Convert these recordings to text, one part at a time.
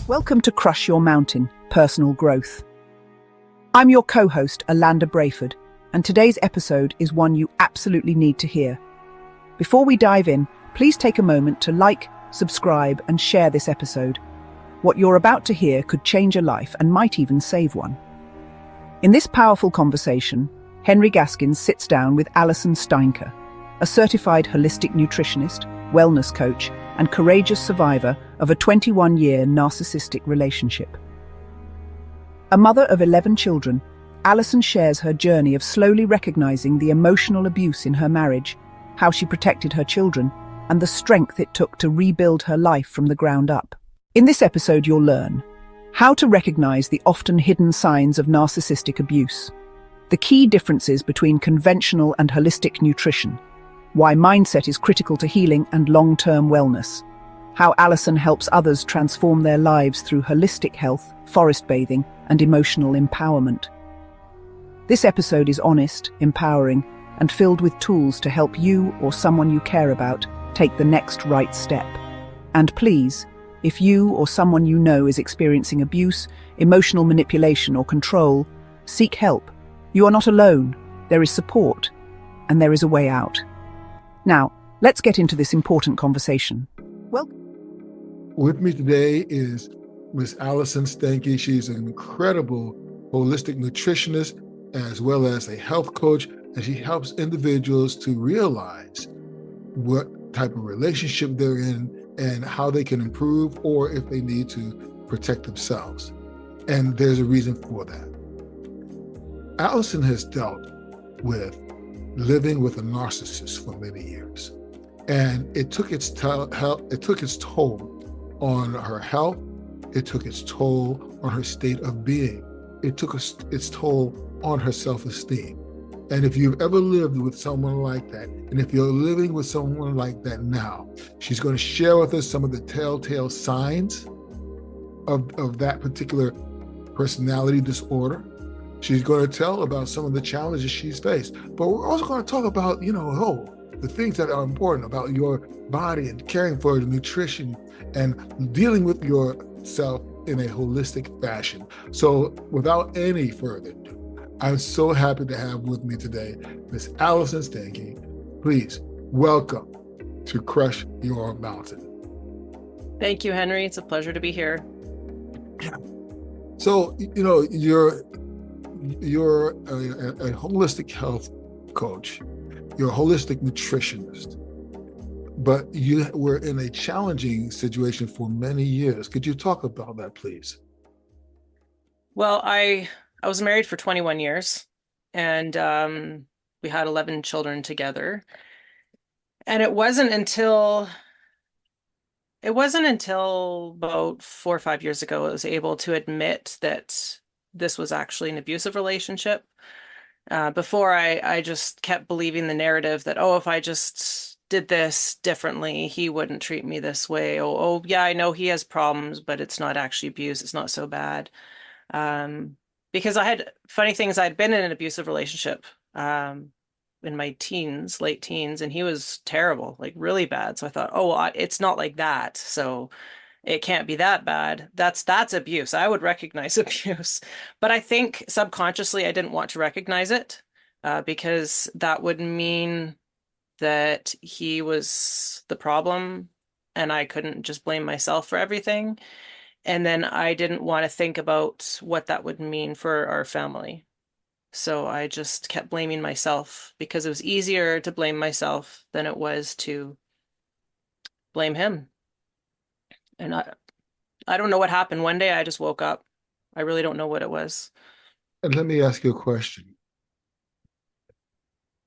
Welcome to Crush Your Mountain, Personal Growth. I'm your co-host, Alanda Brayford, and today's episode is one you absolutely need to hear. Before we dive in, please take a moment to like, subscribe, and share this episode. What you're about to hear could change a life and might even save one. In this powerful conversation, Henry Gaskins sits down with Allison Steinke, a certified holistic nutritionist, wellness coach, and courageous survivor of a 21-year narcissistic relationship. A mother of 11 children, Allison shares her journey of slowly recognizing the emotional abuse in her marriage, how she protected her children, and the strength it took to rebuild her life from the ground up. In this episode, you'll learn how to recognize the often hidden signs of narcissistic abuse, the key differences between conventional and holistic nutrition, why mindset is critical to healing and long-term wellness, how Allison helps others transform their lives through holistic health, forest bathing, and emotional empowerment. This episode is honest, empowering, and filled with tools to help you or someone you care about take the next right step. And please, if you or someone you know is experiencing abuse, emotional manipulation, or control, seek help. You are not alone. There is support, and there is a way out. Now, let's get into this important conversation. Well, with me today is Miss Allison Steinke. She's an incredible holistic nutritionist as well as a health coach, and she helps individuals to realize what type of relationship they're in and how they can improve, or if they need to protect themselves. And there's a reason for that. Allison has dealt with living with a narcissist for many years, and it took its toll on her health. It took its toll on her state of being. It took its toll on her self-esteem. And if you've ever lived with someone like that, and if you're living with someone like that now, she's going to share with us some of the telltale signs of that particular personality disorder. She's going to tell about some of the challenges she's faced, but we're also going to talk about, the things that are important about your body and caring for the nutrition and dealing with yourself in a holistic fashion. So without any further ado, I'm so happy to have with me today, Miss Allison Steinke. Please welcome to Crush Your Mountain. Thank you, Henry. It's a pleasure to be here. So, you're a holistic health coach, you're a holistic nutritionist, but you were in a challenging situation for many years. Could you talk about that, please? Well, I was married for 21 years, and we had 11 children together. And it wasn't until about 4 or 5 years ago I was able to admit that this was actually an abusive relationship. Before I just kept believing the narrative that, if I just did this differently, he wouldn't treat me this way. Oh, yeah, I know he has problems, but it's not actually abuse. It's not so bad. Because I'd been in an abusive relationship in my teens, late teens, and he was terrible, like really bad. So I thought, it's not like that. So it can't be that bad. That's abuse. I would recognize abuse. But I think subconsciously I didn't want to recognize it because that would mean that he was the problem and I couldn't just blame myself for everything. And then I didn't want to think about what that would mean for our family. So I just kept blaming myself because it was easier to blame myself than it was to blame him. And I don't know what happened. One day I just woke up. I really don't know what it was. And let me ask you a question.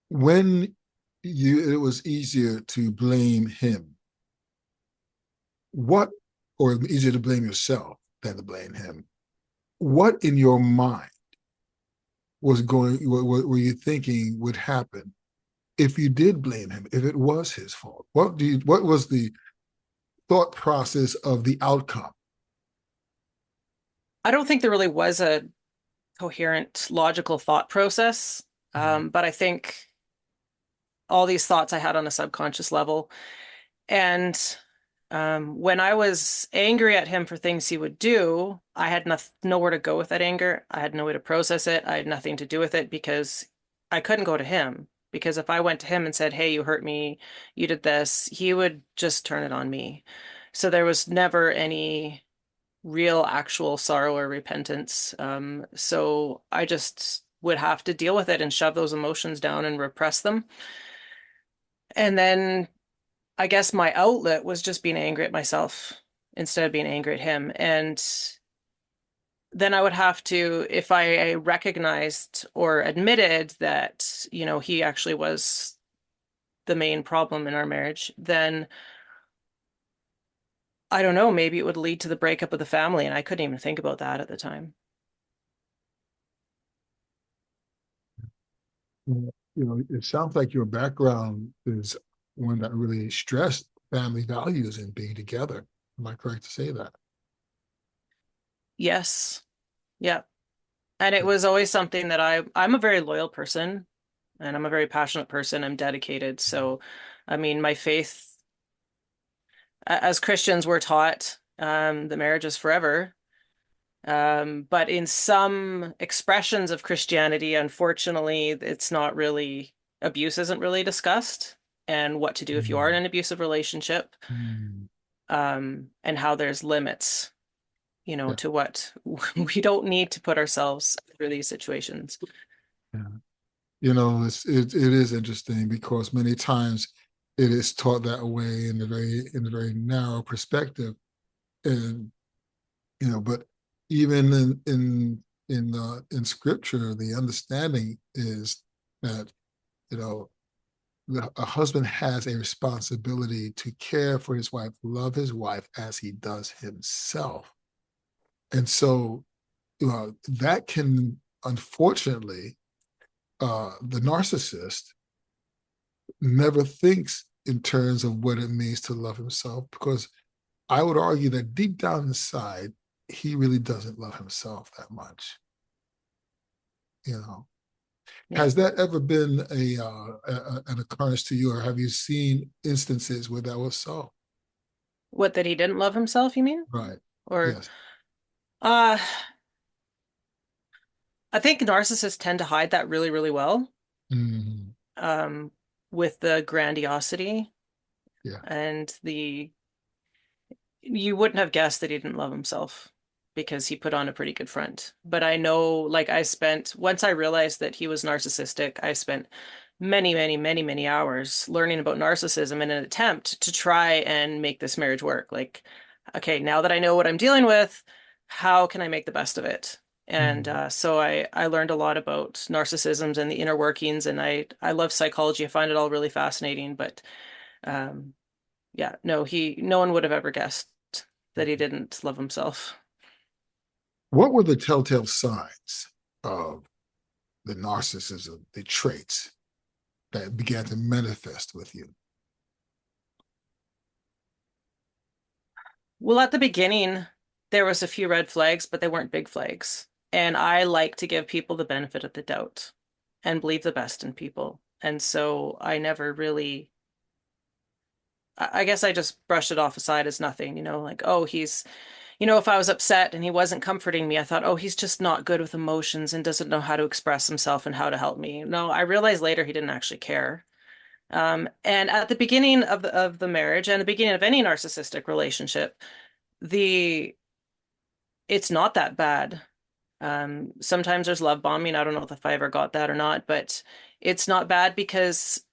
When it was easier to blame him, or easier to blame yourself than to blame him, what in your mind were you thinking would happen if you did blame him, if it was his fault? What was the thought process of the outcome? I don't think there really was a coherent, logical thought process. But I think all these thoughts I had on a subconscious level. And When I was angry at him for things he would do, I had nowhere to go with that anger. I had no way to process it. I had nothing to do with it because I couldn't go to him. Because if I went to him and said, "Hey, you hurt me, you did this," he would just turn it on me. So there was never any real actual sorrow or repentance. So I just would have to deal with it and shove those emotions down and repress them. And then I guess my outlet was just being angry at myself instead of being angry at him. And then I would have to, if I recognized or admitted that, he actually was the main problem in our marriage, then I don't know, maybe it would lead to the breakup of the family. And I couldn't even think about that at the time. It sounds like your background is one that really stressed family values and being together. Am I correct to say that? Yes. Yeah. And it was always something that I'm a very loyal person and I'm a very passionate person. I'm dedicated. So, I mean, my faith, as Christians, we're taught the marriage is forever. But in some expressions of Christianity, unfortunately, it's not really, abuse isn't really discussed and what to do if you are in Mm. an abusive relationship, Mm. and how there's limits, Yeah, to what we don't need to put ourselves through these situations. yeah. It is interesting because many times it is taught that way in a very narrow perspective, and but even in scripture, the understanding is that you know a husband has a responsibility to care for his wife, love his wife as he does himself. And so that can, unfortunately, the narcissist never thinks in terms of what it means to love himself, because I would argue that deep down inside, he really doesn't love himself that much. You know, Yeah. has that ever been an occurrence to you, or have you seen instances where that was so? What, that he didn't love himself, you mean? Right. Or, Yes. uh, I think narcissists tend to hide that really, really well, Mm-hmm. um, with the grandiosity Yeah. and you wouldn't have guessed that he didn't love himself because he put on a pretty good front. But I know, like, once I realized that he was narcissistic, I spent many, many, many, many hours learning about narcissism in an attempt to try and make this marriage work. Like, okay, now that I know what I'm dealing with, how can I make the best of it? And Mm. so I learned a lot about narcissisms and the inner workings, and I love psychology. I find it all really fascinating. But um, yeah, no one would have ever guessed that he didn't love himself. What were the telltale signs of the narcissism, the traits that began to manifest with you? Well, at the beginning, there was a few red flags, but they weren't big flags. And I like to give people the benefit of the doubt and believe the best in people. And so I never really, I guess I just brushed it off aside as nothing, like, oh, if I was upset and he wasn't comforting me, I thought, oh, he's just not good with emotions and doesn't know how to express himself and how to help me. No, I realized later he didn't actually care. And at the beginning of the marriage and the beginning of any narcissistic relationship, the it's not that bad. Sometimes there's love bombing. I don't know if I ever got that or not, but it's not bad because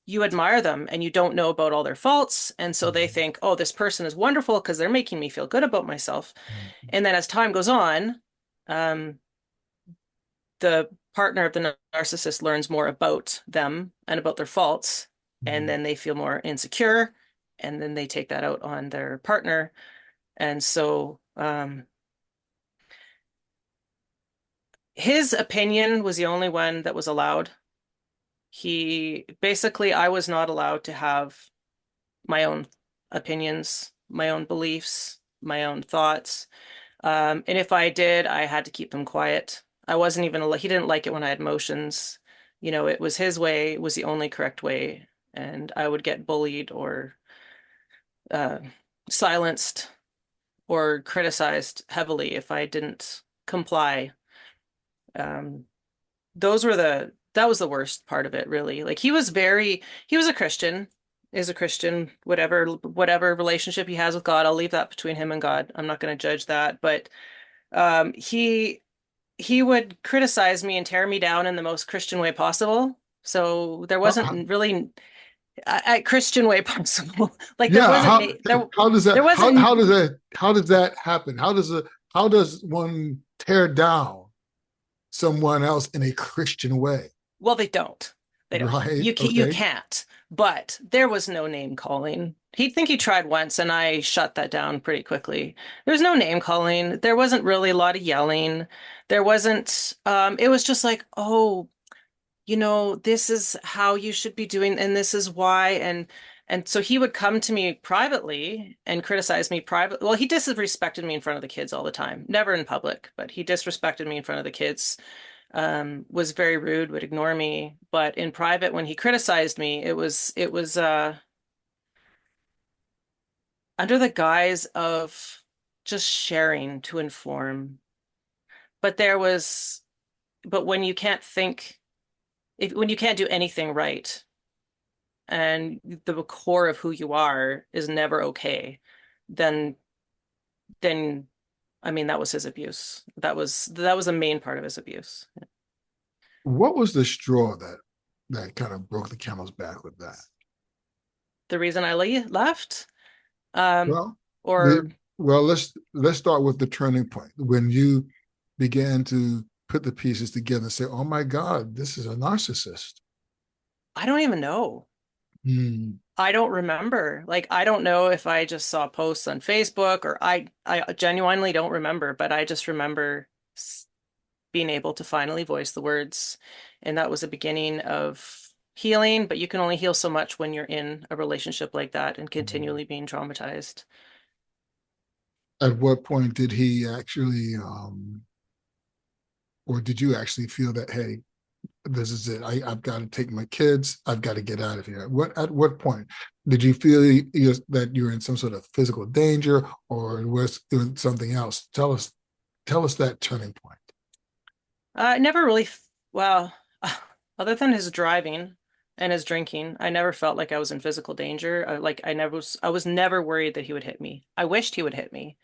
you admire them and you don't know about all their faults. And so they Mhm. think, oh, this person is wonderful because they're making me feel good about myself. Mhm. And then as time goes on, um, the partner of the narcissist learns more about them and about their faults, and Mhm. then they feel more insecure, and then they take that out on their partner. And so his opinion was the only one that was allowed. He basically, I was not allowed to have my own opinions, my own beliefs, my own thoughts. And if I did, I had to keep them quiet. I wasn't even, he didn't like it when I had emotions. It was his way, was the only correct way. And I would get bullied or silenced or criticized heavily if I didn't comply. Um, that was the worst part of it, really. Like he was a Christian, is a Christian, whatever relationship he has with God, I'll leave that between him and God. I'm not going to judge that, but he would criticize me and tear me down in the most Christian way possible. So there How- wasn't really a Christian way possible. Like there yeah, wasn't how does that there wasn't how does that happen? How does one tear down someone else in a Christian way? well, they don't. They don't. Right? You Okay. can't. But there was no name calling. He'd think he tried once, and I shut that down pretty quickly. There was no name calling. There wasn't really a lot of yelling. There wasn't. It was just like, oh, this is how you should be doing, and this is why. And so he would come to me privately and criticize me privately. Well, he disrespected me in front of the kids all the time. Never in public, but he disrespected me in front of the kids, was very rude, would ignore me. But in private, when he criticized me, it was under the guise of just sharing to inform. But there was, but when you can't think, if when you can't do anything right, and the core of who you are is never okay, then then I mean that was his abuse. That was the main part of his abuse. What was the straw that kind of broke the camel's back with that? The reason I left, um, Well, or the well, let's start with the turning point when you began to put the pieces together and say, "Oh my God, this is a narcissist." I don't even know. Hmm. I don't remember. Like, I don't know if I just saw posts on Facebook or I genuinely don't remember, but I just remember being able to finally voice the words. And that was the beginning of healing, but you can only heal so much when you're in a relationship like that and continually being traumatized. At what point did he actually, or did you actually feel that, hey, this is it. I've got to take my kids. I've got to get out of here. At what point did you feel that you were in some sort of physical danger, or was doing something else? Tell us that turning point. Never really, well, other than his driving and his drinking, I never felt like I was in physical danger. Like I was never worried that he would hit me. I wished he would hit me.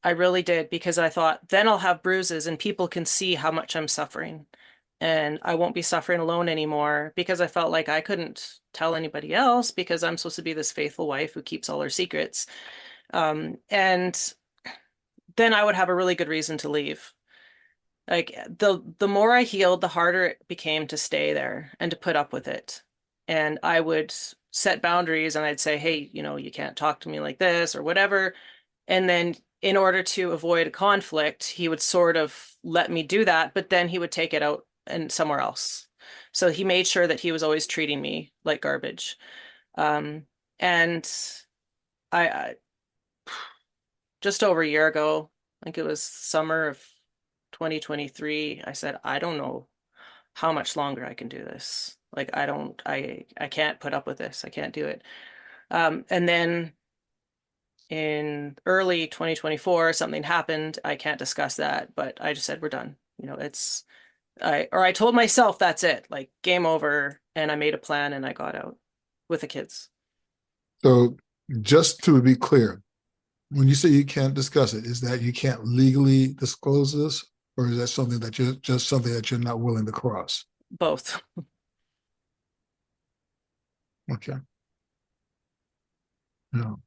I really did because I thought then I'll have bruises and people can see how much I'm suffering. And I won't be suffering alone anymore because I felt like I couldn't tell anybody else because I'm supposed to be this faithful wife who keeps all her secrets. And then I would have a really good reason to leave. Like the more I healed, the harder it became to stay there and to put up with it. And I would set boundaries and I'd say, hey, you can't talk to me like this or whatever. And then in order to avoid a conflict, he would sort of let me do that, but then he would take it out and somewhere else. So he made sure that he was always treating me like garbage. Um, and I just over a year ago, I think it was summer of 2023, I said, I don't know how much longer I can do this. Like I can't put up with this. I can't do it. And then in early 2024, something happened. I can't discuss that, but I just said, we're done. I told myself that's it, like game over. And I made a plan and I got out with the kids. So, just to be clear, when you say you can't discuss it, is that you can't legally disclose this, or is that something that you're just something that you're not willing to cross? Both. Okay. No.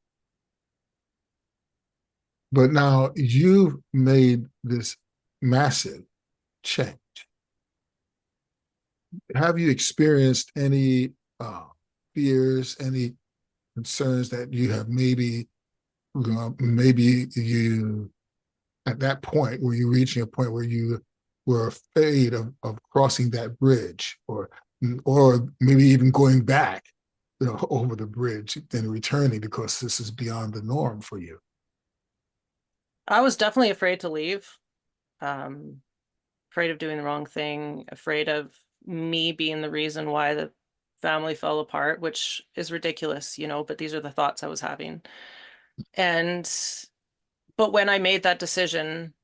But now you've made this massive change. Have you experienced any fears, any concerns that you have maybe you at that point were you reaching a point where you were afraid of crossing that bridge, or maybe even going back, over the bridge, then returning because this is beyond the norm for you? I was definitely afraid to leave. Um, Afraid of doing the wrong thing, afraid of me being the reason why the family fell apart, which is ridiculous, but these are the thoughts I was having. And, but when I made that decision,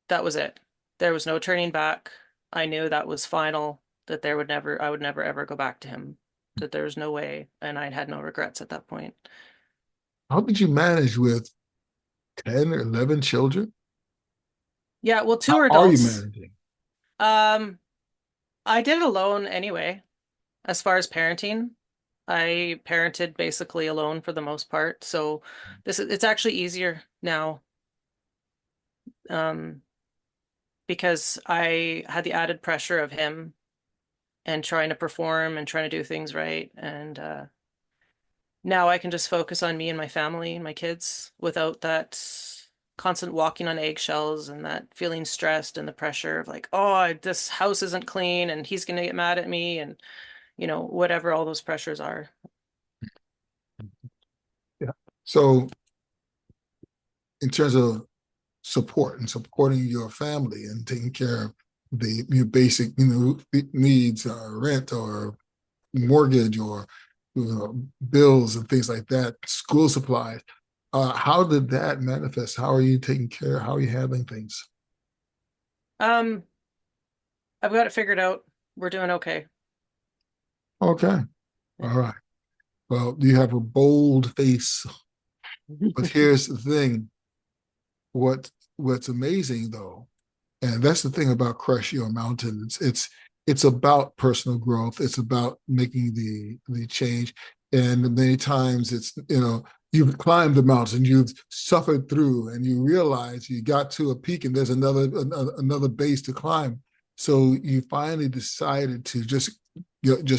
that was it. There was no turning back. I knew that was final, that I would never ever go back to him, that there was no way. And I had no regrets at that point. How did you manage with 10 or 11 children? Yeah, well, How two are are you adults. managing? Um, I did it alone anyway, as far as parenting. I parented basically alone for the most part. So it's actually easier now, um, because I had the added pressure of him and trying to perform and trying to do things right. And now I can just focus on me and my family and my kids without that constant walking on eggshells and that feeling stressed and the pressure of like, oh, this house isn't clean and he's going to get mad at me and, whatever all those pressures are. Yeah. So, in terms of support and supporting your family and taking care of your basic, needs, rent or mortgage or bills and things like that, school supplies. How did that manifest? How are you taking care? How are you handling things? Um, I've got it figured out. We're doing okay. Okay. All right. Well, you have a bold face, but here's the thing. What's amazing though, and that's the thing about Crush Your Mountain. It's about personal growth. It's about making the change. And many times it's, you've climbed the mountain, you've suffered through, and you realize you got to a peak and there's another base to climb. So you finally decided to just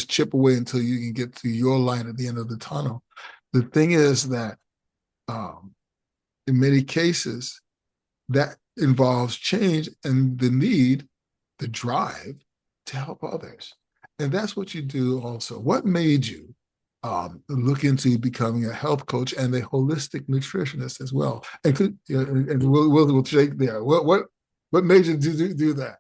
chip away until you can get to your light at the end of the tunnel. The thing is that um, in many cases, that involves change and the drive to help others. And that's what you do also. What made you look into becoming a health coach and a holistic nutritionist as well? And we'll shake there. What made you do that?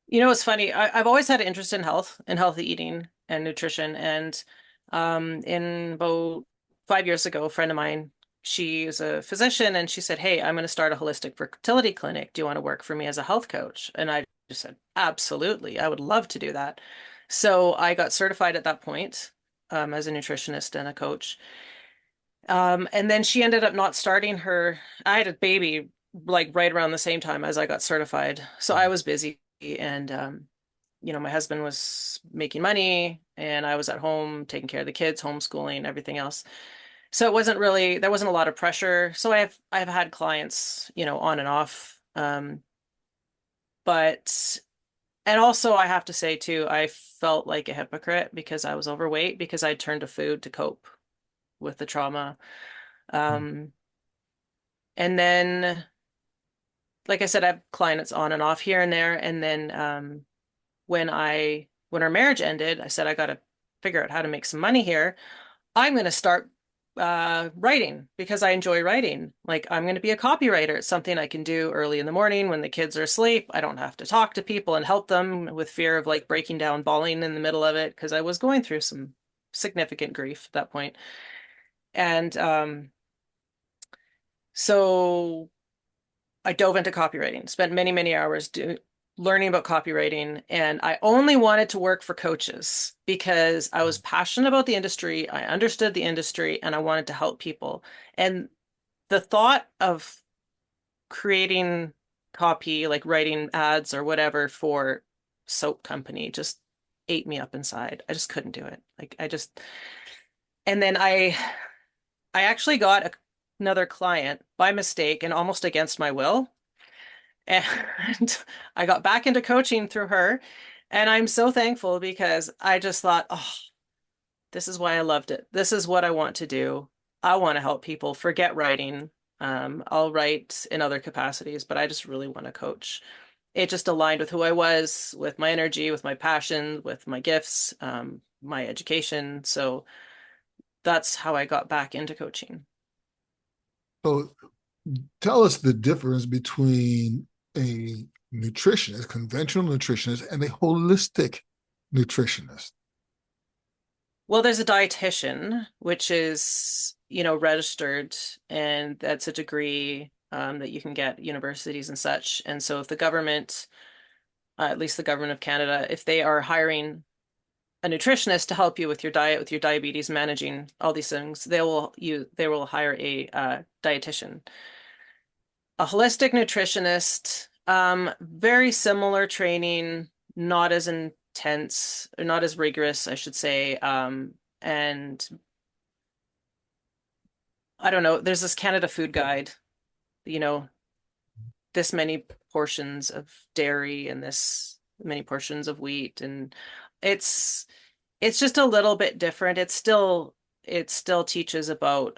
It's funny. I've always had an interest in health and healthy eating and nutrition. And in about 5 years ago, a friend of mine, she is a physician, and she said, "Hey, I'm going to start a holistic fertility clinic. Do you want to work for me as a health coach?" And I just said, "Absolutely. I would love to do that." So I got certified at that point, as a nutritionist and a coach. And then she ended up not starting her. I had a baby like right around the same time as I got certified. So I was busy, and my husband was making money and I was at home taking care of the kids, homeschooling, everything else. So there wasn't a lot of pressure. So I've had clients, on and off. But and also I have to say too, I felt like a hypocrite because I was overweight because I turned to food to cope with the trauma. Um, and then, like I said, I have clients on and off here and there. And then when our marriage ended, I said I got to figure out how to make some money here. I'm going to start writing because I enjoy writing. Like I'm going to be a copywriter. It's something I can do early in the morning when the kids are asleep. I don't have to talk to people and help them with fear of like breaking down, bawling in the middle of it because I was going through some significant grief at that point. And so I dove into copywriting, spent many, many hours learning about copywriting, and I only wanted to work for coaches because I was passionate about the industry, I understood the industry, and I wanted to help people. And the thought of creating copy, like writing ads or whatever for soap company just ate me up inside. I just couldn't do it. And then I actually got another client by mistake and almost against my will. And I got back into coaching through her. And I'm so thankful because I just thought, oh, this is why I loved it. This is what I want to do. I want to help people forget writing. I'll write in other capacities, but I just really want to coach. It just aligned with who I was, with my energy, with my passion, with my gifts, my education. So that's how I got back into coaching. So tell us the difference between a nutritionist, conventional nutritionist, and a holistic nutritionist. Well, there's a dietitian, which is, registered, and that's a degree that you can get at universities and such. And so if the government, at least the government of Canada, if they are hiring a nutritionist to help you with your diet, with your diabetes, managing all these things, they will hire a dietitian. A holistic nutritionist, very similar training, not as intense, or not as rigorous, I should say. And I don't know, there's this Canada Food Guide, you know, this many portions of dairy and this many portions of wheat, and it's it's just a little bit different. It still teaches about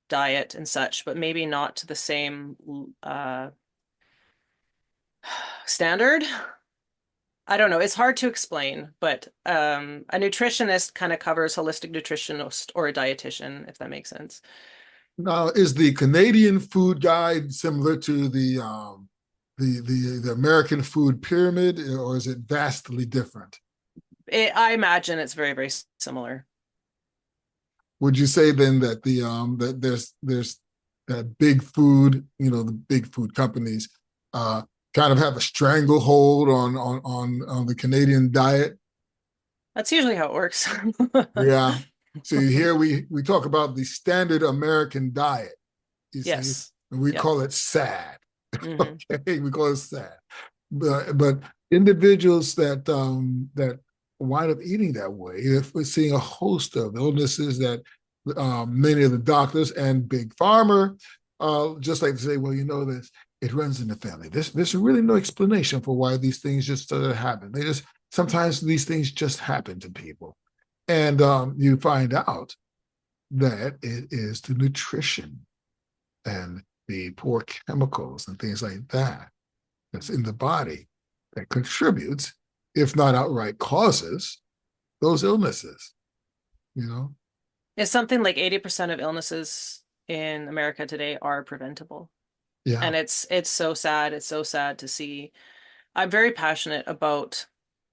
diet and such, but maybe not to the same standard. I don't know. It's hard to explain, but a nutritionist kind of covers holistic nutritionist or a dietitian, if that makes sense. Now, is the Canadian food guide similar to the American food pyramid, or is it vastly different? I imagine it's very, very similar. Would you say then that that there's that big food, the big food companies uh, kind of have a stranglehold on the Canadian diet? That's usually how it works. Yeah. So here we talk about the standard American diet, you see, Yes. and we Yep. call it sad. Hmm. Okay, we call it sad. But individuals that wind up eating that way, if we're seeing a host of illnesses that many of the doctors and big pharma just like to say, well, this it runs in the family. There's really no explanation for why these things just happen. They just sometimes these things just happen to people, and you find out that it is the nutrition and the poor chemicals and things like that that's in the body that contributes, if not outright causes, those illnesses, you know? It's something like 80% of illnesses in America today are preventable. Yeah. And it's so sad. It's so sad to see. I'm very passionate about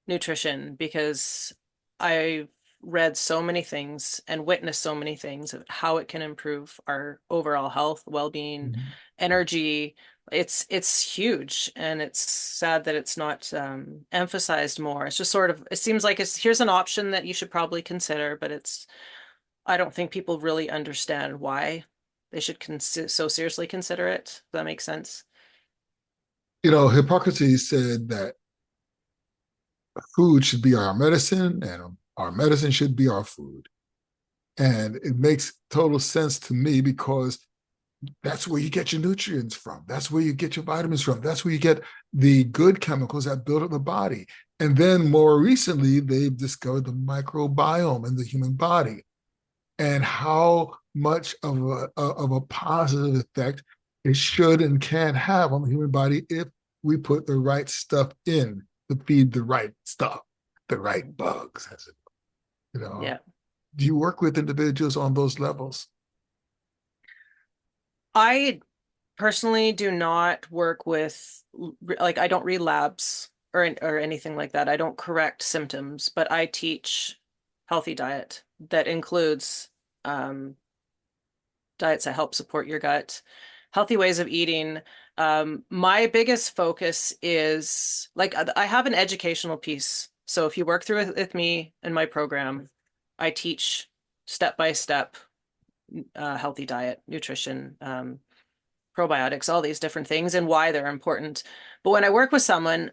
nutrition because I've read so many things and witnessed so many things of how it can improve our overall health, well-being, Mhm. energy. It's huge, and it's sad that it's not emphasized more. It's just sort of, it seems like here's an option that you should probably consider, but I don't think people really understand why they should so seriously consider it. Does that make sense? Hippocrates said that food should be our medicine and our medicine should be our food. And it makes total sense to me because that's where you get your nutrients from. That's where you get your vitamins from. That's where you get the good chemicals that build up the body. And then more recently, they've discovered the microbiome in the human body and how much of a positive effect it should and can have on the human body if we put the right stuff in to feed the right stuff, the right bugs, as it, you know. Yeah. Do you work with individuals on those levels? I personally do not work with, like, I don't read labs or anything like that. I don't correct symptoms, but I teach healthy diet that includes um, diets that help support your gut, healthy ways of eating. My biggest focus is, like, I have an educational piece. So if you work through it with me in my program, I teach step by step healthy diet, nutrition, probiotics, all these different things and why they're important. But when I work with someone,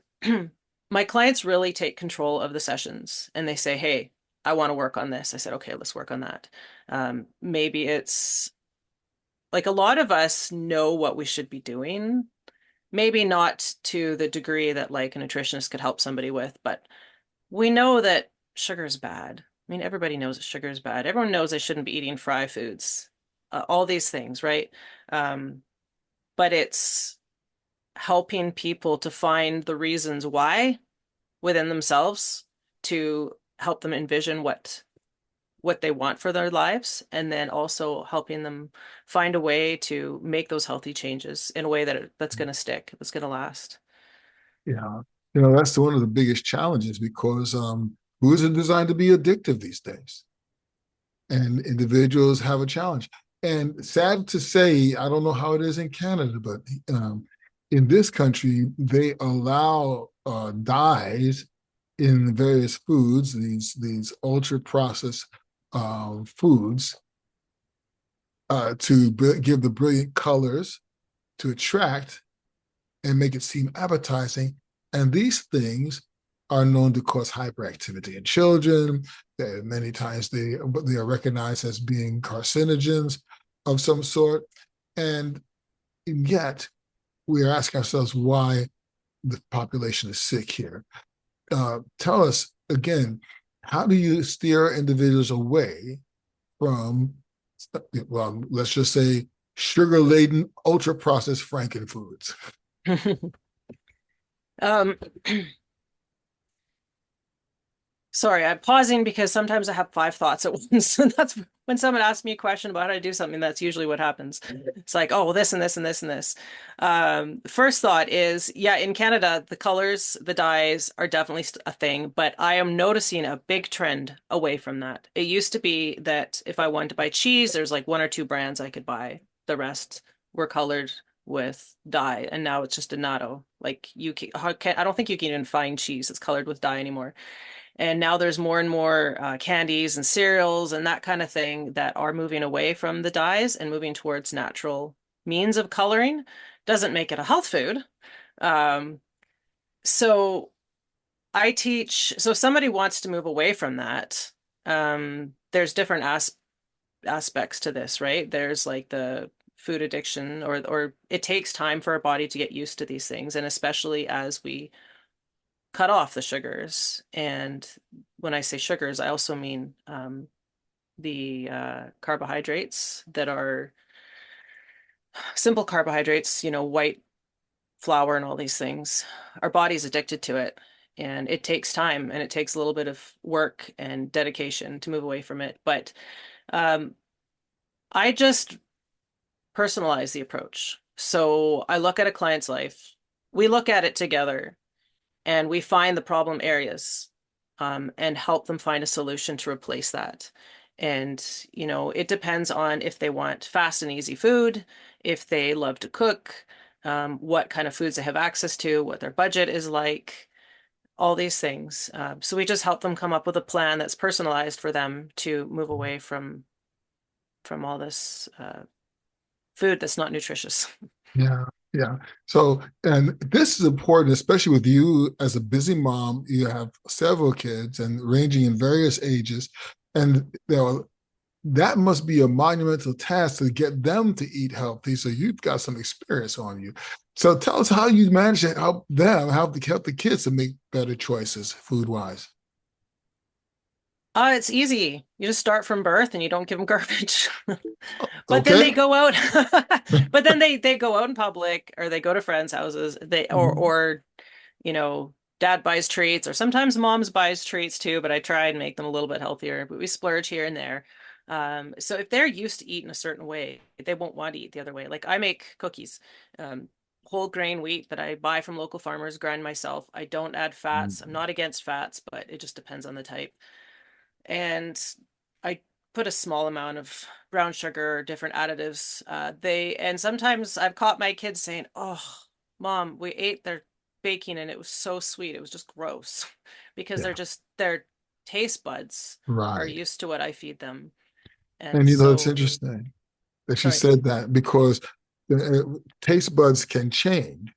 my clients really take control of the sessions and they say, hey, I want to work on this. I said, okay, let's work on that. Maybe it's like a lot of us know what we should be doing, maybe not to the degree that like a nutritionist could help somebody with, but we know that sugar is bad. I mean, everybody knows that sugar is bad. Everyone knows they shouldn't be eating fried foods, all these things, right? Um, but it's helping people to find the reasons why within themselves to help them envision what they want for their lives, and then also helping them find a way to make those healthy changes in a way that's going to stick, that's going to last. Yeah. That's one of the biggest challenges because foods are designed to be addictive these days. and individuals have a challenge. And sad to say, I don't know how it is in Canada, but in this country, they allow dyes in various foods, these ultra processed foods, to give the brilliant colors to attract and make it seem appetizing. And these things are known to cause hyperactivity in children. Many times they are recognized as being carcinogens of some sort. And yet we are asking ourselves why the population is sick here. Tell us again, how do you steer individuals away from, well, let's just say sugar-laden, ultra-processed frankenfoods? Um, Sorry, I'm pausing because sometimes I have five thoughts at once. And that's when someone asks me a question about how to do something, that's usually what happens. It's like, oh, well, this and this and this and this. First thought is, yeah, in Canada, the colors, the dyes are definitely a thing, but I am noticing a big trend away from that. It used to be that if I wanted to buy cheese, there's like one or two brands I could buy. The rest were colored with dye, and now it's just a natto. Like I don't think you can even find cheese that's colored with dye anymore. And now there's more and more candies and cereals and that kind of thing that are moving away from the dyes and moving towards natural means of coloring. Doesn't make it a health food. Um, so so if somebody wants to move away from that, there's different aspects to this, right? There's like the food addiction, or it takes time for our body to get used to these things, and especially as we cut off the sugars. And when I say sugars, I also mean the carbohydrates that are simple carbohydrates, white flour and all these things. Our body's addicted to it. And it takes time and it takes a little bit of work and dedication to move away from it. But um, I just personalize the approach. So I look at a client's life, we look at it together, and we find the problem areas, and help them find a solution to replace that. And, it depends on if they want fast and easy food, if they love to cook, what kind of foods they have access to, what their budget is like, all these things. So we just help them come up with a plan that's personalized for them to move away from all this food that's not nutritious. Yeah, yeah. So, and this is important, especially with you as a busy mom. You have several kids and ranging in various ages, and that must be a monumental task to get them to eat healthy. So you've got some experience on you. So tell us how you manage to help them, help the kids to make better choices food wise. It's easy. You just start from birth and you don't give them garbage. But then they Okay. go out, but then they go out in public, or they go to friends' houses. Mhm. Or dad buys treats, or sometimes moms buys treats too, but I try and make them a little bit healthier, but we splurge here and there. So if they're used to eating a certain way, they won't want to eat the other way. Like I make cookies, whole grain wheat that I buy from local farmers, grind myself. I don't add fats. I'm not against fats, but it just depends on the type. And I put a small amount of brown sugar or different additives. And sometimes I've caught my kids saying, "Oh, mom, we ate their baking and it was so sweet. It was just gross," because Yeah. their taste buds are Right. used to what I feed them. And And it's so, interesting that she sorry. said that because taste buds can change.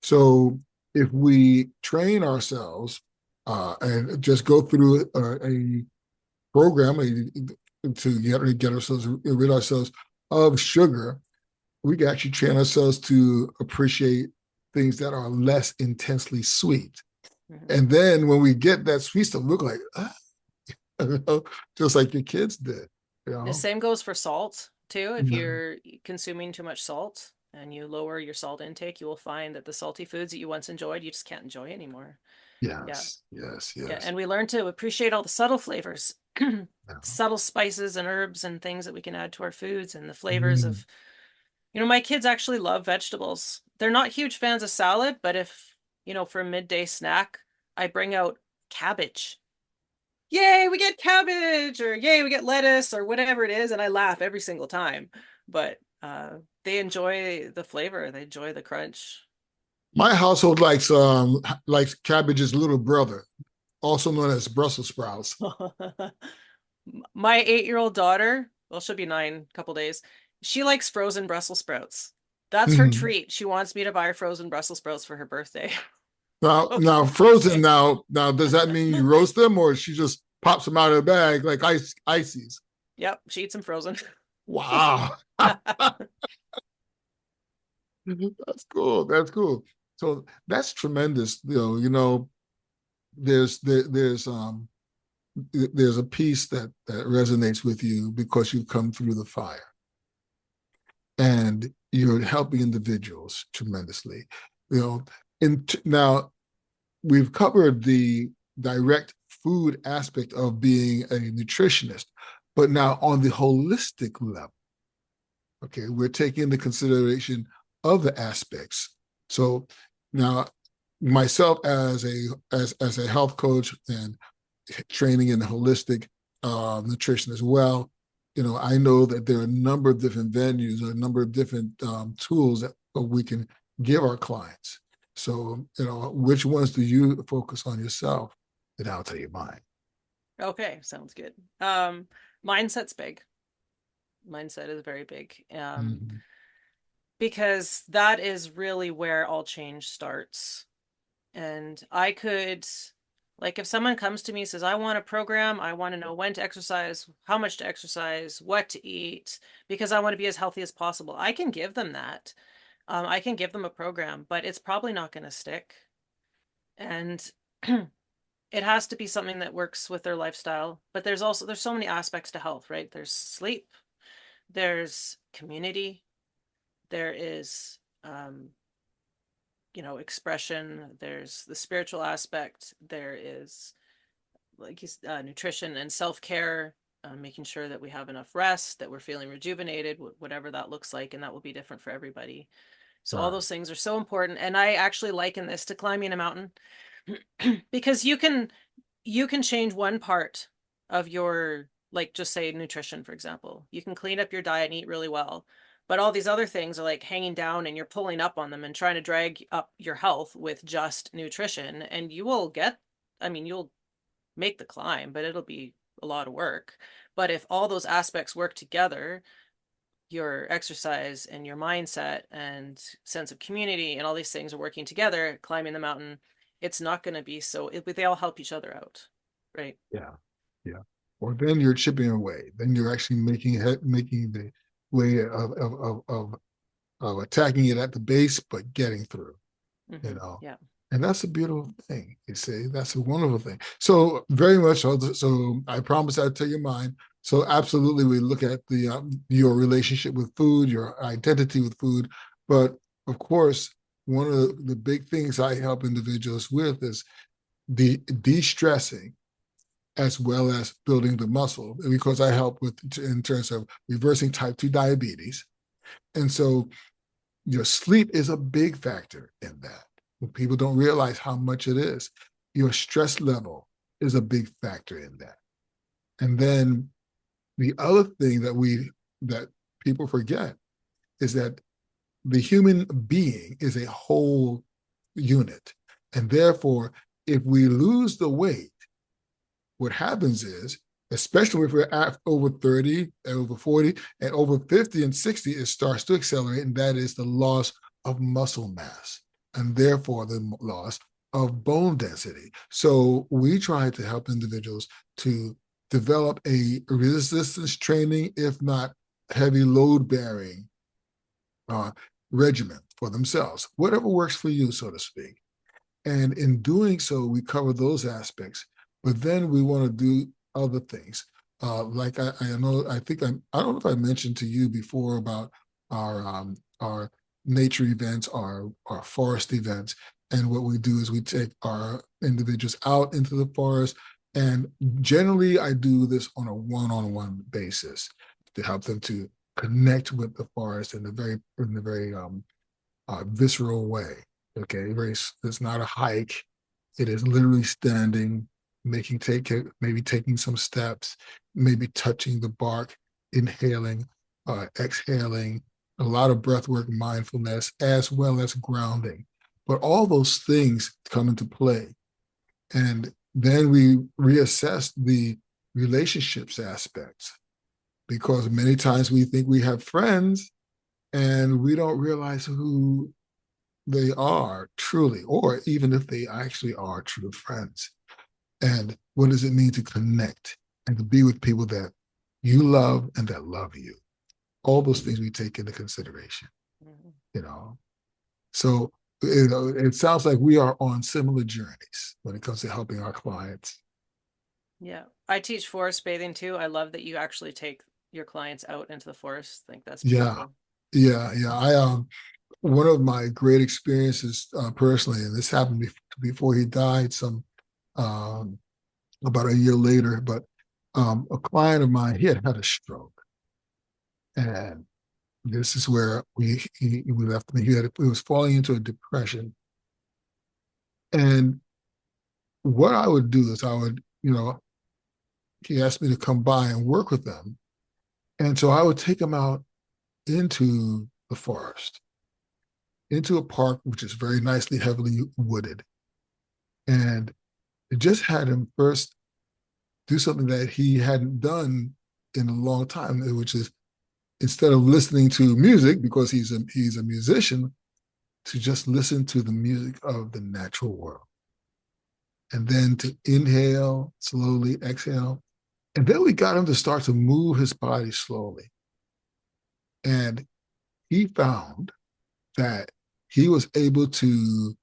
So if we train ourselves and just go through a program to get ourselves rid ourselves of sugar, we can actually train ourselves to appreciate things that are less intensely sweet. Mhm. And then when we get that sweet stuff, look like just like your kids did, you The know. same goes for salt too. If Yeah. you're consuming too much salt and you lower your salt intake, you will find that the salty foods that you once enjoyed, you just can't enjoy anymore. Yeah. Yes, yes, Yeah, yes. and we learn to appreciate all the subtle flavors, Yeah. subtle spices and herbs and things that we can add to our foods, and the flavors Mm, of, my kids actually love vegetables. They're not huge fans of salad, but if, for a midday snack, I bring out cabbage. yay, we get cabbage, or yay, we get lettuce, or whatever it is, and I laugh every single time. But they enjoy the flavor, they enjoy the crunch. My household likes cabbage's little brother, also known as Brussels sprouts. My 8-year-old daughter, well, she'll be 9 a couple days. She likes frozen Brussels sprouts. That's her Mhm. treat. She wants me to buy her frozen Brussels sprouts for her birthday. Now frozen. Now, does that mean you roast them, or she just pops them out of the bag like ices? Yep, she eats them frozen. Wow, that's cool. That's cool. So that's tremendous. There's there, there's a piece that resonates with you because you've come through the fire and you're helping individuals tremendously. You know, now we've covered the direct food aspect of being a nutritionist, but now on the holistic level, okay, we're taking into consideration other aspects. So now myself as a health coach and training in holistic nutrition as well, I know that there are a number of different venues, or a number of different tools that we can give our clients. So, which ones do you focus on yourself? And I'll tell you mine. Okay, sounds good. Mindset's big. Mindset is very big. Mm-hmm. Because that is really where all change starts. And I could, like, if someone comes to me and says, I want a program, I want to know when to exercise, how much to exercise, what to eat, because I want to be as healthy as possible, I can give them that. I can give them a program, but it's probably not going to stick. And it has to be something that works with their lifestyle. But there's so many aspects to health, right? There's sleep, there's community, there is expression, there's the spiritual aspect, there is like nutrition and self-care, making sure that we have enough rest, that we're feeling rejuvenated, whatever that looks like, and that will be different for everybody. So all Right. those things are so important, and I actually liken this to climbing a mountain. Because you can change one part of your, like, just say nutrition, for example. You can clean up your diet and eat really well, but all these other things are like hanging down and you're pulling up on them and trying to drag up your health with just nutrition, and you'll make the climb, but it'll be a lot of work. But if all those aspects work together, your exercise and your mindset and sense of community and all these things are working together, climbing the mountain, it's not going to be they all help each other out, right? Yeah. Yeah. Or then you're chipping away. Then you're actually making the way of attacking it at the base, but getting through. you Mm-hmm. know. Yeah. And that's a beautiful thing. You see, that's a wonderful thing. So very much so. So I promise I'll tell you mine. So absolutely, we look at your relationship with food, your identity with food, but of course, one of the big things I help individuals with is the de-stressing as well as building the muscle, because I help with in terms of reversing type 2 diabetes. And so your sleep is a big factor in that. People don't realize how much it is. Your stress level is a big factor in that. And then the other thing that people forget is that the human being is a whole unit. And therefore, if we lose the weight, what happens is, especially if we're at over 30, over 40, and over 50 and 60, it starts to accelerate, and that is the loss of muscle mass, and therefore the loss of bone density. So we try to help individuals to develop a resistance training, if not heavy load bearing uh, regimen for themselves, whatever works for you, so to speak. And in doing so, we cover those aspects, but then we want to do other things. Like I know, I don't know if I mentioned to you before about our nature events, our forest events. And what we do is we take our individuals out into the forest. And generally, I do this on a one-on-one basis to help them to connect with the forest in a very visceral way. Okay, it's not a hike. It is literally standing maybe taking some steps, maybe touching the bark, inhaling, exhaling, a lot of breath work, mindfulness, as well as grounding. But all those things come into play. And then we reassess the relationships aspects because many times we think we have friends and we don't realize who they are truly, or even if they actually are true friends. And what does it mean to connect and to be with people that you love and that love you? All those things we take into consideration, Mm-hmm. you know. So, it sounds like we are on similar journeys when it comes to helping our clients. Yeah. I teach forest bathing too. I love that you actually take your clients out into the forest. I think that's Yeah, beautiful. yeah. One of my great experiences personally, and this happened before he died, um, about a year later. But a client of mine, he had a stroke, and this is where we left me. He was falling into a depression, and what I would do is he asked me to come by and work with them, and so I would take him out into the forest, into a park which is very nicely heavily wooded, and it just had him first do something that he hadn't done in a long time, which is instead of listening to music because he's a musician, to just listen to the music of the natural world, and then to inhale slowly, exhale, and then we got him to start to move his body slowly, and he found that he was able to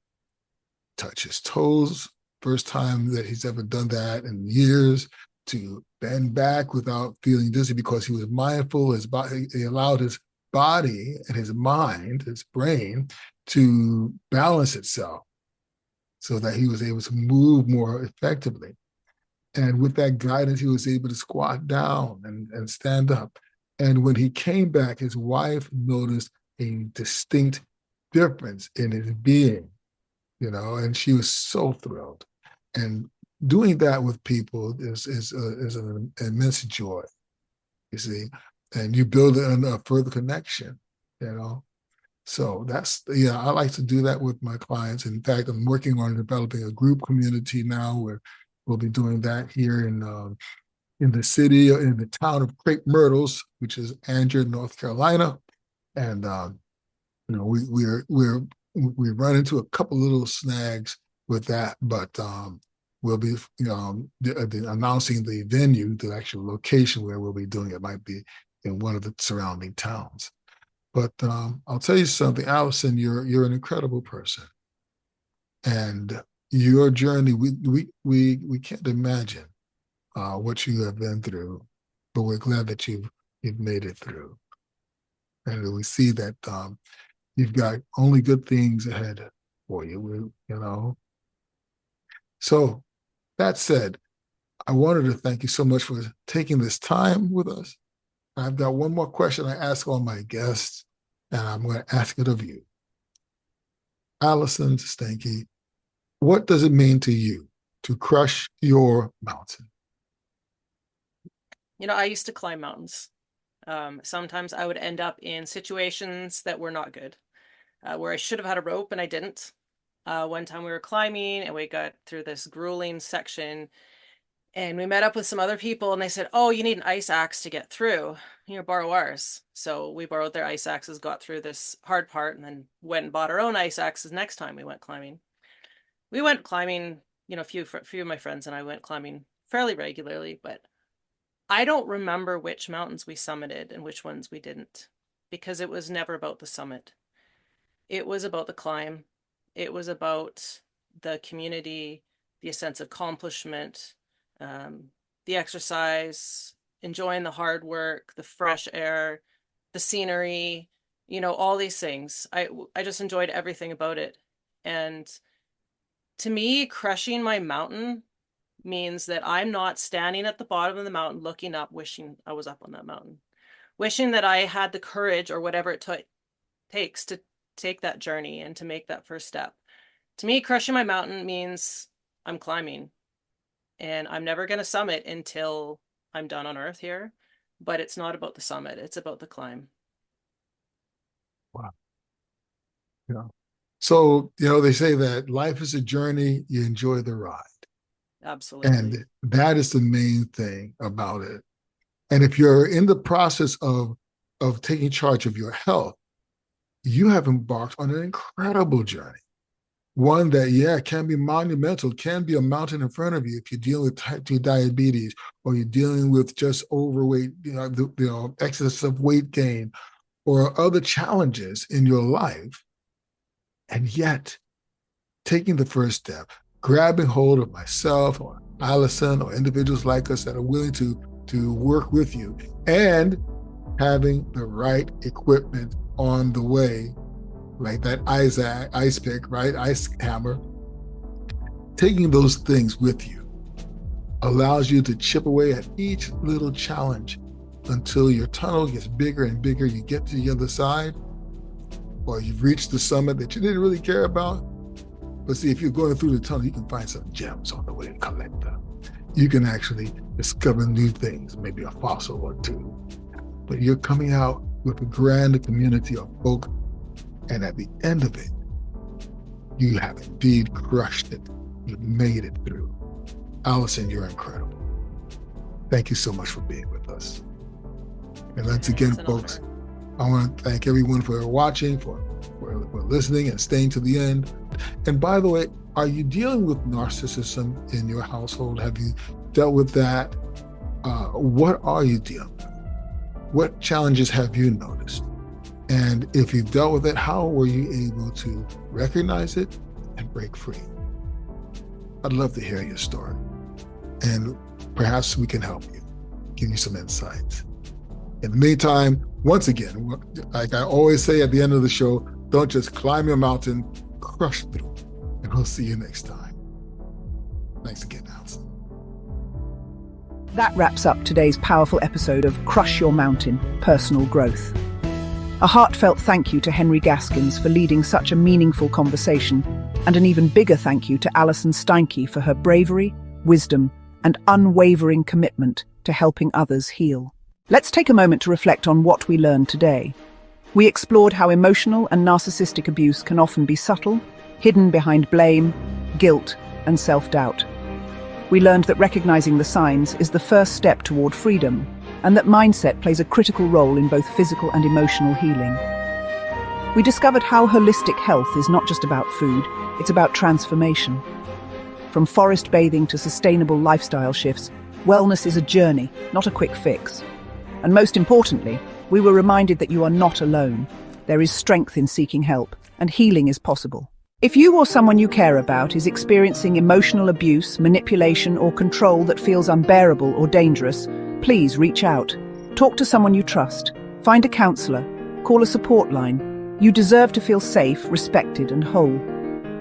touch his toes, first time that he's ever done that in years, to bend back without feeling dizzy because he was mindful. His body, he allowed his body and his mind, his brain, to balance itself so that he was able to move more effectively. And with that guidance, he was able to squat down and stand up. And when he came back, his wife noticed a distinct difference in his being, and she was so thrilled. And doing that with people is an immense joy, you see, and you build a further connection, you know. So yeah, I like to do that with my clients. In fact, I'm working on developing a group community now where we'll be doing that here in the city, in the town of Crepe Myrtles, which is Andrew, North Carolina. And we run into a couple little snags with that, but we'll be announcing the venue, the actual location where we'll be doing it might be in one of the surrounding towns. But I'll tell you something, Allison, you're an incredible person, and your journey we can't imagine what you have been through, but we're glad that you've made it through, and we see that you've got only good things ahead for you. So that said, I wanted to thank you so much for taking this time with us. I've got one more question I ask all my guests, and I'm going to ask it of you. Allison Steinke, what does it mean to you to crush your mountain? I used to climb mountains. Sometimes I would end up in situations that were not good, where I should have had a rope and I didn't. One time we were climbing and we got through this grueling section and we met up with some other people and they said, "Oh, you need an ice axe to get through. Borrow ours." So we borrowed their ice axes, got through this hard part, and then went and bought our own ice axes next time we went climbing. We went climbing, a few of my friends and I went climbing fairly regularly, but I don't remember which mountains we summited and which ones we didn't, because it was never about the summit. It was about the climb. It was about the community, the sense of accomplishment, um, the exercise, enjoying the hard work, the fresh air, the scenery, all these things. I just enjoyed everything about it. And to me, crushing my mountain means that I'm not standing at the bottom of the mountain looking up, wishing I was up on that mountain, wishing that I had the courage or whatever it takes to take that journey and to make that first step. To me, crushing my mountain means I'm climbing. and I'm never going to summit until I'm done on Earth here. But it's not about the summit, it's about the climb. Wow. Yeah. So, they say that life is a journey, you enjoy the ride. Absolutely. And that is the main thing about it. And if you're in the process of taking charge of your health, you have embarked on an incredible journey. One that, can be monumental, can be a mountain in front of you if you're dealing with type 2 diabetes, or you're dealing with just overweight, excessive weight gain, or other challenges in your life. And yet, taking the first step, grabbing hold of myself or Allison or individuals like us that are willing to work with you, and having the right equipment on the way, like that ice pick, right? Ice hammer. Taking those things with you allows you to chip away at each little challenge until your tunnel gets bigger and bigger. You get to the other side, or you've reached the summit that you didn't really care about. But see, if you're going through the tunnel, you can find some gems on the way to collect them. You can actually discover new things, maybe a fossil or two. But you're coming out with a grand community of folk, and at the end of it, you have indeed crushed it. You've made it through. Allison, you're incredible. Thank you so much for being with us. And once again, folks, I want to thank everyone for watching, for listening and staying to the end. And by the way, are you dealing with narcissism in your household? Have you dealt with that? What are you dealing with? What challenges have you noticed? And if you've dealt with it, how were you able to recognize it and break free? I'd love to hear your story. And perhaps we can help you, give you some insights. In the meantime, once again, like I always say at the end of the show, don't just climb your mountain, crush through. And we'll see you next time. Thanks again, Allison. That wraps up today's powerful episode of Crush Your Mountain, Personal Growth. A heartfelt thank you to Henry Gaskins for leading such a meaningful conversation, and an even bigger thank you to Allison Steinke for her bravery, wisdom, and unwavering commitment to helping others heal. Let's take a moment to reflect on what we learned today. We explored how emotional and narcissistic abuse can often be subtle, hidden behind blame, guilt, and self-doubt. We learned that recognizing the signs is the first step toward freedom, and that mindset plays a critical role in both physical and emotional healing. We discovered how holistic health is not just about food, it's about transformation. From forest bathing to sustainable lifestyle shifts, wellness is a journey, not a quick fix. And most importantly, we were reminded that you are not alone. There is strength in seeking help, and healing is possible. If you or someone you care about is experiencing emotional abuse, manipulation, or control that feels unbearable or dangerous, please reach out. Talk to someone you trust. Find a counselor. Call a support line. You deserve to feel safe, respected, and whole.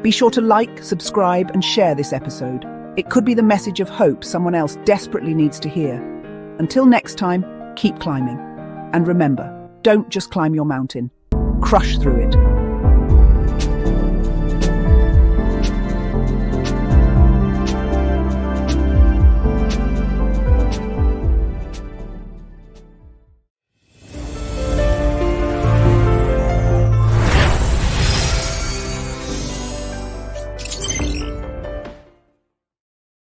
Be sure to like, subscribe, and share this episode. It could be the message of hope someone else desperately needs to hear. Until next time, keep climbing. And remember, don't just climb your mountain. Crush through it.